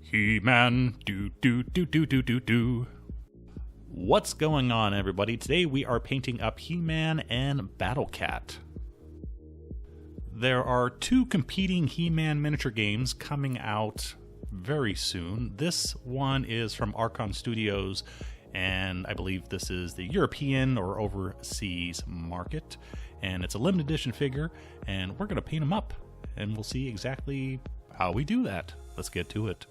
He-man, do. What's going on, everybody? Today we are painting up He-man and Battlecat. There are two competing He-man miniature games coming out very soon. This one is from Archon Studios, and I believe this is the European or overseas market. And it's a limited edition figure, and we're going to paint them up, and we'll see exactly how we do that. Let's get to it.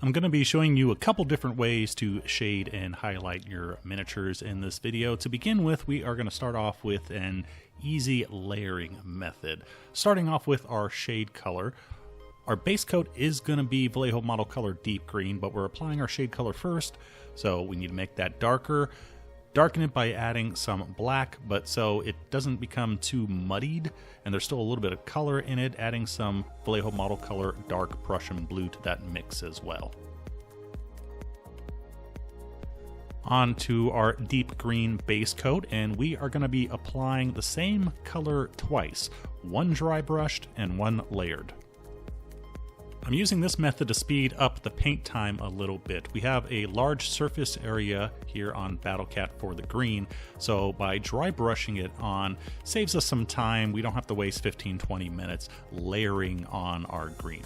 I'm going to be showing you a couple different ways to shade and highlight your miniatures in this video. To begin with, we are going to start off with an easy layering method. Starting off with our shade color. Our base coat is going to be Vallejo Model Color Deep Green, but we're applying our shade color first, so we need to make that darker. Darken it by adding some black, but so it doesn't become too muddied, and there's still a little bit of color in it, adding some Vallejo Model Color Dark Prussian Blue to that mix as well. On to our deep green base coat, and we are going to be applying the same color twice, one dry brushed and one layered. I'm using this method to speed up the paint time a little bit. We have a large surface area here on Battlecat for the green, so by dry brushing it on saves us some time. We don't have to waste 15-20 minutes layering on our green.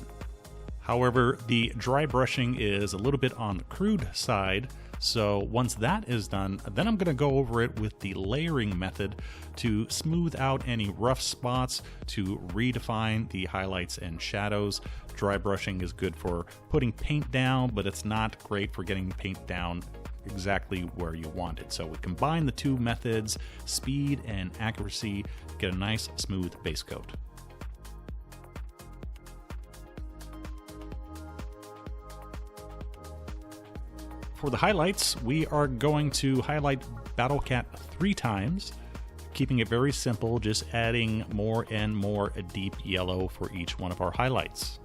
However, the dry brushing is a little bit on the crude side, so once that is done, then I'm going to go over it with the layering method to smooth out any rough spots, to redefine the highlights and shadows. Dry brushing is good for putting paint down, but it's not great for getting paint down exactly where you want it. So we combine the two methods, speed and accuracy, to get a nice smooth base coat. For the highlights, we are going to highlight Battlecat 3 times, keeping it very simple, just adding more and more deep yellow for each one of our highlights.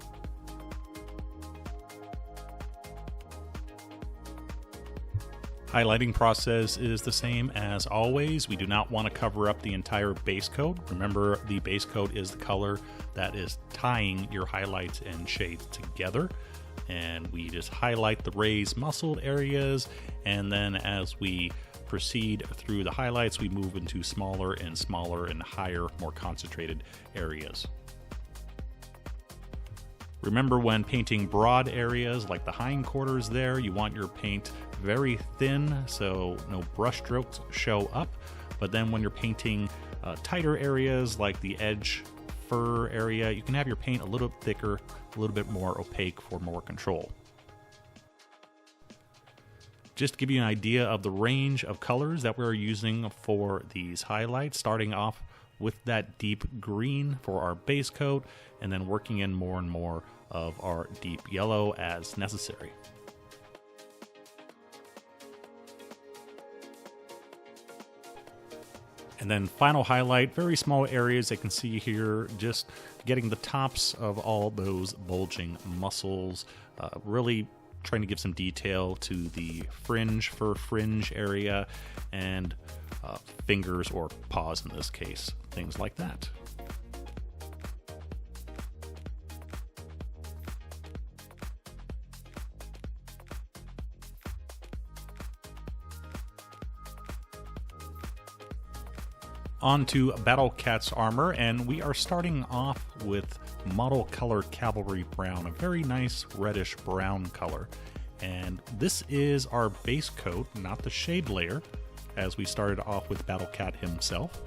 Highlighting process is the same as always. We do not want to cover up the entire base coat. Remember, the base coat is the color that is tying your highlights and shades together. And we just highlight the raised muscled areas, and then as we proceed through the highlights, we move into smaller and smaller and higher, more concentrated areas. Remember, when painting broad areas like the hindquarters there, you want your paint very thin so no brush strokes show up. But then when you're painting tighter areas like the edge fur area, you can have your paint a little thicker, a little bit more opaque for more control. Just to give you an idea of the range of colors that we're using for these highlights, starting off with that deep green for our base coat, and then working in more and more of our deep yellow as necessary. And then final highlight, very small areas I can see here, just getting the tops of all those bulging muscles, really trying to give some detail to the fringe, fur fringe area, and fingers or paws in this case, things like that. On to Battlecat's armor, and we are starting off with Model Color Cavalry Brown, a very nice reddish brown color. And this is our base coat, not the shade layer, as we started off with Battlecat himself.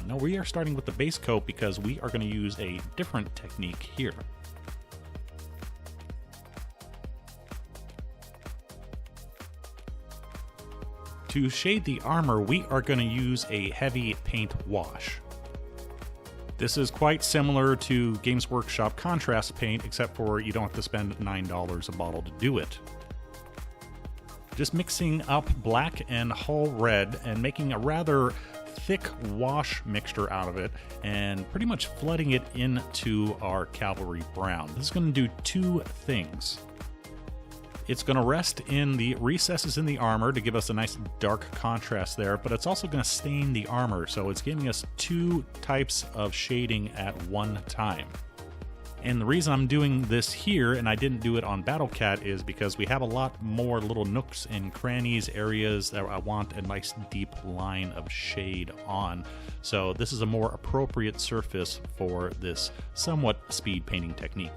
No, we are starting with the base coat because we are going to use a different technique here. To shade the armor, we are going to use a heavy paint wash. This is quite similar to Games Workshop contrast paint, except for you don't have to spend $9 a bottle to do it. Just mixing up black and hull red and making a rather thick wash mixture out of it and pretty much flooding it into our cavalry brown. This is going to do two things. It's going to rest in the recesses in the armor to give us a nice dark contrast there, but it's also going to stain the armor, so it's giving us two types of shading at one time. And the reason I'm doing this here, and I didn't do it on Battlecat, is because we have a lot more little nooks and crannies, areas that I want a nice deep line of shade on. So this is a more appropriate surface for this somewhat speed painting technique.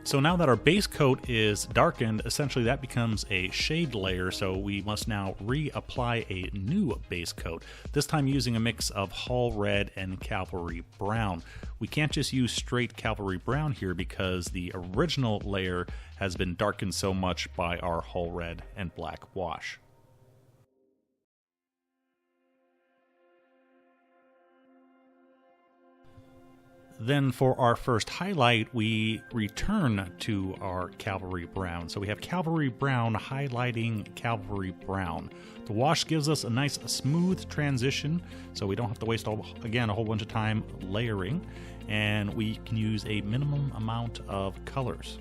So now that our base coat is darkened, essentially that becomes a shade layer, so we must now reapply a new base coat, this time using a mix of Hull Red and Cavalry Brown. We can't just use straight Cavalry Brown here because the original layer has been darkened so much by our Hull Red and Black wash. Then for our first highlight, we return to our Cavalry Brown. So we have Cavalry Brown highlighting Cavalry Brown. The wash gives us a nice smooth transition, so we don't have to waste, again, a whole bunch of time layering, and we can use a minimum amount of colors.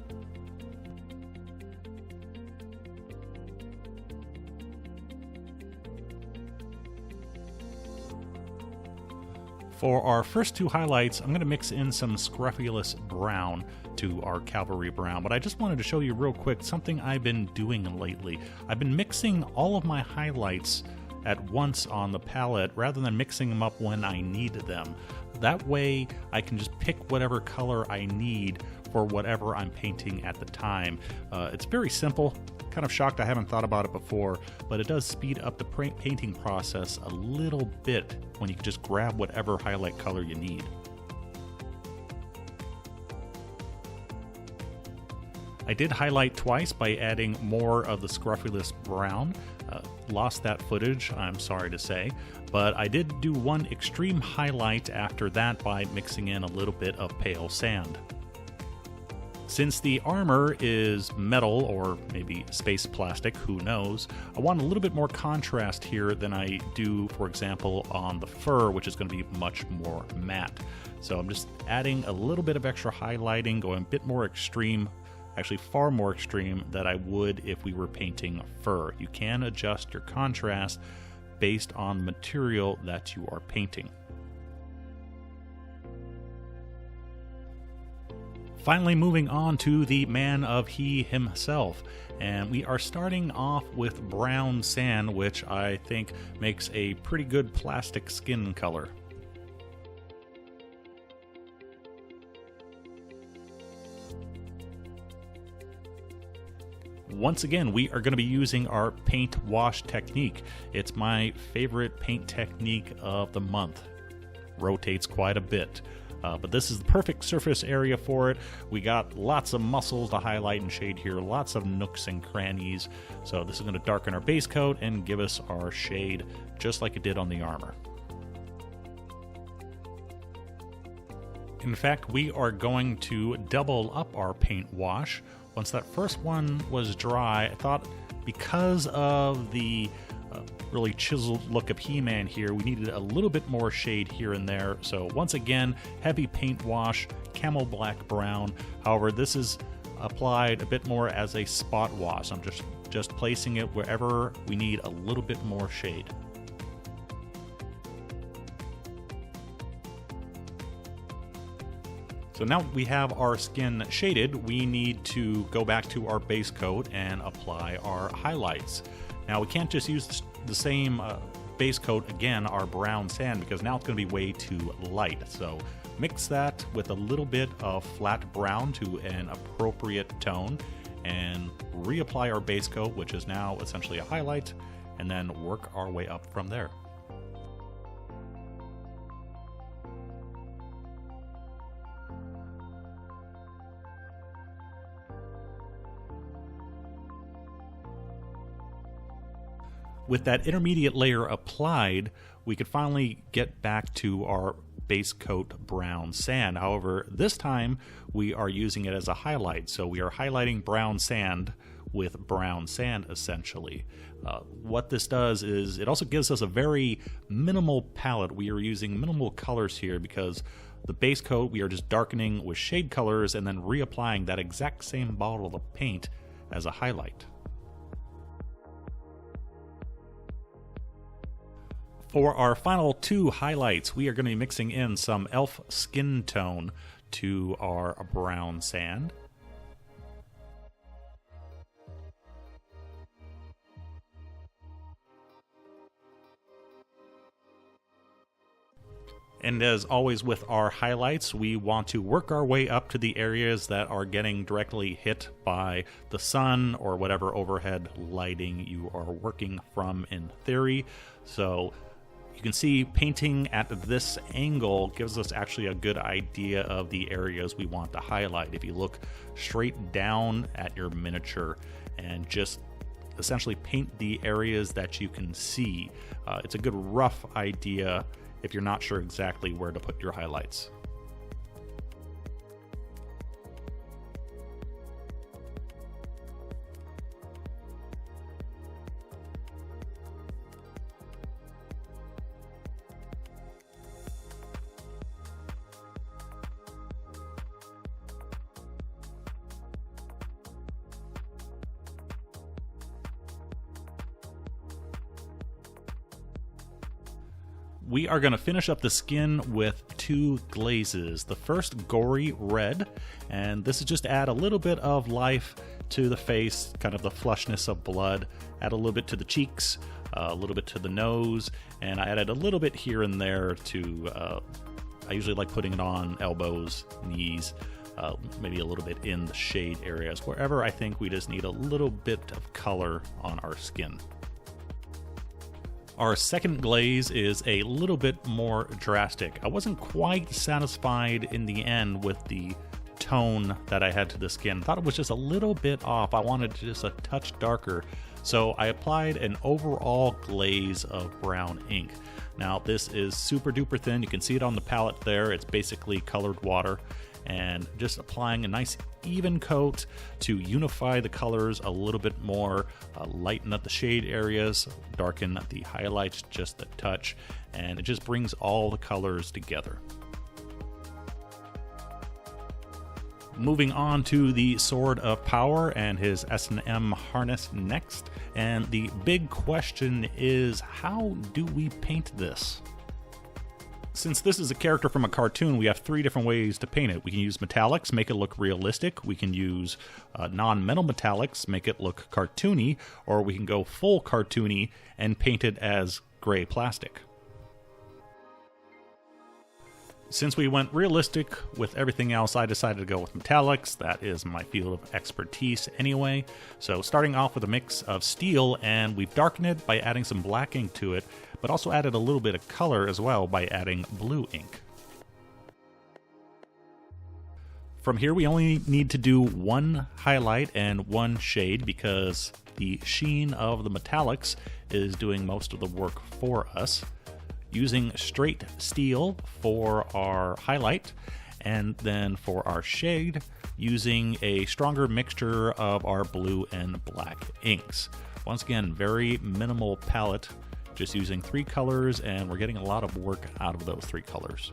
For our first two highlights, I'm going to mix in some Scrofulous Brown to our Cavalry Brown, but I just wanted to show you real quick something I've been doing lately. I've been mixing all of my highlights at once on the palette rather than mixing them up when I need them. That way I can just pick whatever color I need for whatever I'm painting at the time. It's very simple. Kind of shocked I haven't thought about it before, but it does speed up the painting process a little bit when you can just grab whatever highlight color you need. I did highlight twice by adding more of the Scrofulous Brown. Lost that footage, I'm sorry to say, but I did do one extreme highlight after that by mixing in a little bit of pale sand. Since the armor is metal, or maybe space plastic, who knows, I want a little bit more contrast here than I do, for example, on the fur, which is going to be much more matte. So I'm just adding a little bit of extra highlighting, going a bit more extreme, actually far more extreme than I would if we were painting fur. You can adjust your contrast based on the material that you are painting. Finally, moving on to the Man of He himself, and we are starting off with brown sand, which I think makes a pretty good plastic skin color. Once again, we are going to be using our paint wash technique. It's my favorite paint technique of the month. Rotates quite a bit. But this is the perfect surface area for it. We got lots of muscles to highlight and shade here, lots of nooks and crannies. So this is going to darken our base coat and give us our shade just like it did on the armor. In fact, we are going to double up our paint wash. Once that first one was dry, I thought because of the really chiseled look of He-Man here, we needed a little bit more shade here and there. So once again, heavy paint wash, camel black brown. However, this is applied a bit more as a spot wash. I'm just placing it wherever we need a little bit more shade. So now we have our skin shaded, we need to go back to our base coat and apply our highlights. Now we can't just use the same base coat again, our brown sand, because now it's going to be way too light. So mix that with a little bit of flat brown to an appropriate tone and reapply our base coat, which is now essentially a highlight, and then work our way up from there. With that intermediate layer applied, we could finally get back to our base coat brown sand. However, this time we are using it as a highlight. So we are highlighting brown sand with brown sand, essentially. What this does is it also gives us a very minimal palette. We are using minimal colors here because the base coat we are just darkening with shade colors and then reapplying that exact same bottle of paint as a highlight. For our final two highlights, we are going to be mixing in some elf skin tone to our brown sand. And as always with our highlights, we want to work our way up to the areas that are getting directly hit by the sun or whatever overhead lighting you are working from in theory. So you can see painting at this angle gives us actually a good idea of the areas we want to highlight. If you look straight down at your miniature and just essentially paint the areas that you can see, it's a good rough idea if you're not sure exactly where to put your highlights. We are going to finish up the skin with two glazes. The first, gory red, and this is just to add a little bit of life to the face, kind of the flushness of blood. Add a little bit to the cheeks, a little bit to the nose, and I added a little bit here and there to, I usually like putting it on elbows, knees, maybe a little bit in the shade areas, wherever I think we just need a little bit of color on our skin. Our second glaze is a little bit more drastic. I wasn't quite satisfied in the end with the tone that I had to the skin. Thought it was just a little bit off. I wanted just a touch darker. So I applied an overall glaze of brown ink. Now this is super duper thin. You can see it on the palette there. It's basically colored water. And just applying a nice even coat to unify the colors a little bit more, lighten up the shade areas, darken the highlights just a touch, and it just brings all the colors together. Moving on to the Sword of Power and his S&M harness next, and the big question is, how do we paint this? Since this is a character from a cartoon, we have three different ways to paint it. We can use metallics, make it look realistic. We can use non-metal metallics, make it look cartoony. Or we can go full cartoony and paint it as gray plastic. Since we went realistic with everything else, I decided to go with metallics. That is my field of expertise anyway. So starting off with a mix of steel, and we've darkened it by adding some black ink to it, but also added a little bit of color as well by adding blue ink. From here we only need to do one highlight and one shade because the sheen of the metallics is doing most of the work for us. Using straight steel for our highlight, and then for our shade, using a stronger mixture of our blue and black inks. Once again, very minimal palette, just using three colors, and we're getting a lot of work out of those three colors.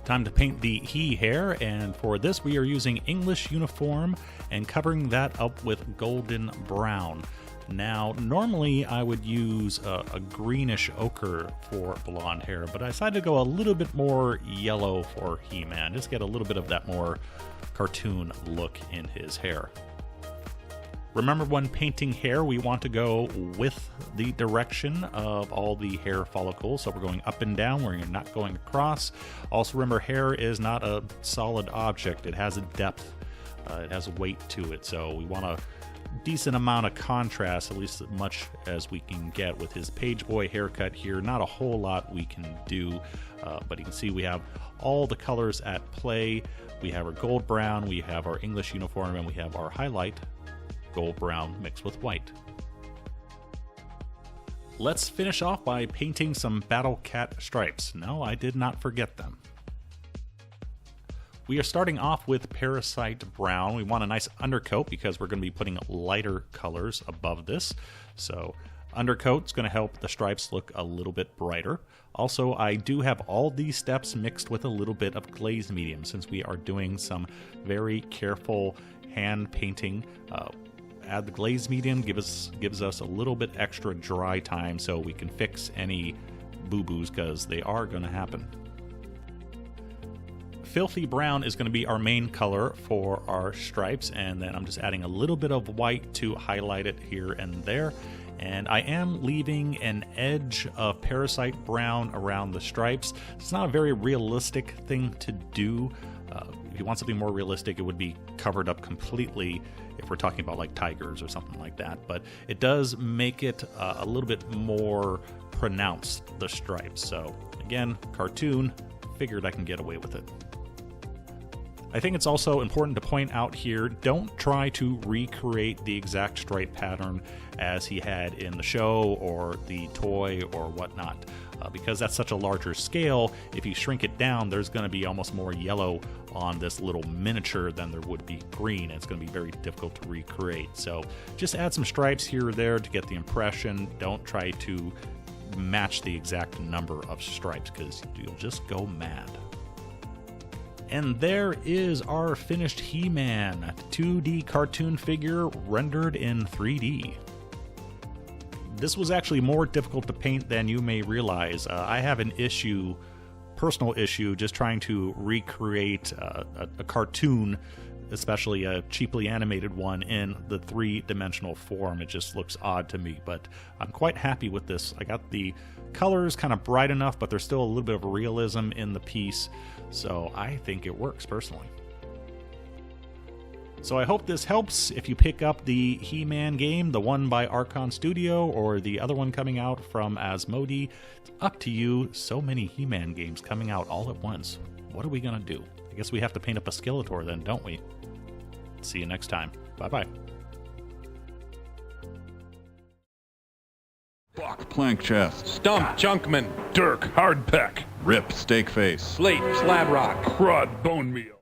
Time to paint the he hair, and for this we are using English uniform and covering that up with golden brown. Now normally I would use a greenish ochre for blonde hair, but I decided to go a little bit more yellow for He-Man, just get a little bit of that more cartoon look in his hair. Remember, when painting hair, we want to go with the direction of all the hair follicles. So we're going up and down, we're not going across. Also remember, hair is not a solid object. It has a depth. It has weight to it, so we want a decent amount of contrast, at least as much as we can get with his page boy haircut here. Not a whole lot we can do, but you can see we have all the colors at play. We have our gold brown, we have our English uniform, and we have our highlight gold brown mixed with white. Let's finish off by painting some Battlecat stripes. No, I did not forget them. We are starting off with Parasite Brown. We want a nice undercoat because we're going to be putting lighter colors above this. So undercoat's going to help the stripes look a little bit brighter. Also, I do have all these steps mixed with a little bit of glazed medium since we are doing some very careful hand painting. Add the glazed medium, gives us a little bit extra dry time so we can fix any boo-boos because they are going to happen. Filthy Brown is going to be our main color for our stripes, and then I'm just adding a little bit of white to highlight it here and there. And I am leaving an edge of Parasite Brown around the stripes. It's not a very realistic thing to do. If you want something more realistic, it would be covered up completely if we're talking about like tigers or something like that. But it does make it a little bit more pronounced, the stripes. So again, cartoon, figured I can get away with it. I think it's also important to point out here, don't try to recreate the exact stripe pattern as he had in the show or the toy or whatnot. Because that's such a larger scale, if you shrink it down, there's going to be almost more yellow on this little miniature than there would be green. It's going to be very difficult to recreate. So just add some stripes here or there to get the impression. Don't try to match the exact number of stripes because you'll just go mad. And there is our finished He-Man, 2D cartoon figure rendered in 3D. This was actually more difficult to paint than you may realize. I have an issue, personal issue, just trying to recreate a cartoon, especially a cheaply animated one, in the three-dimensional form. It just looks odd to me, but I'm quite happy with this. I got the colors kind of bright enough, but there's still a little bit of realism in the piece, so I think it works personally. So I hope this helps. If you pick up the He-Man game, the one by Archon Studio or the other one coming out from Asmodee, it's up to you. So many He-Man games coming out all at once. What are we going to do? I guess we have to paint up a Skeletor then, don't we? See you next time. Bye-bye. Block, plank chest. Stump, Junkman. Dirk, hard peck. Rip, steak face. Slate, slab rock. Crud, bone meal.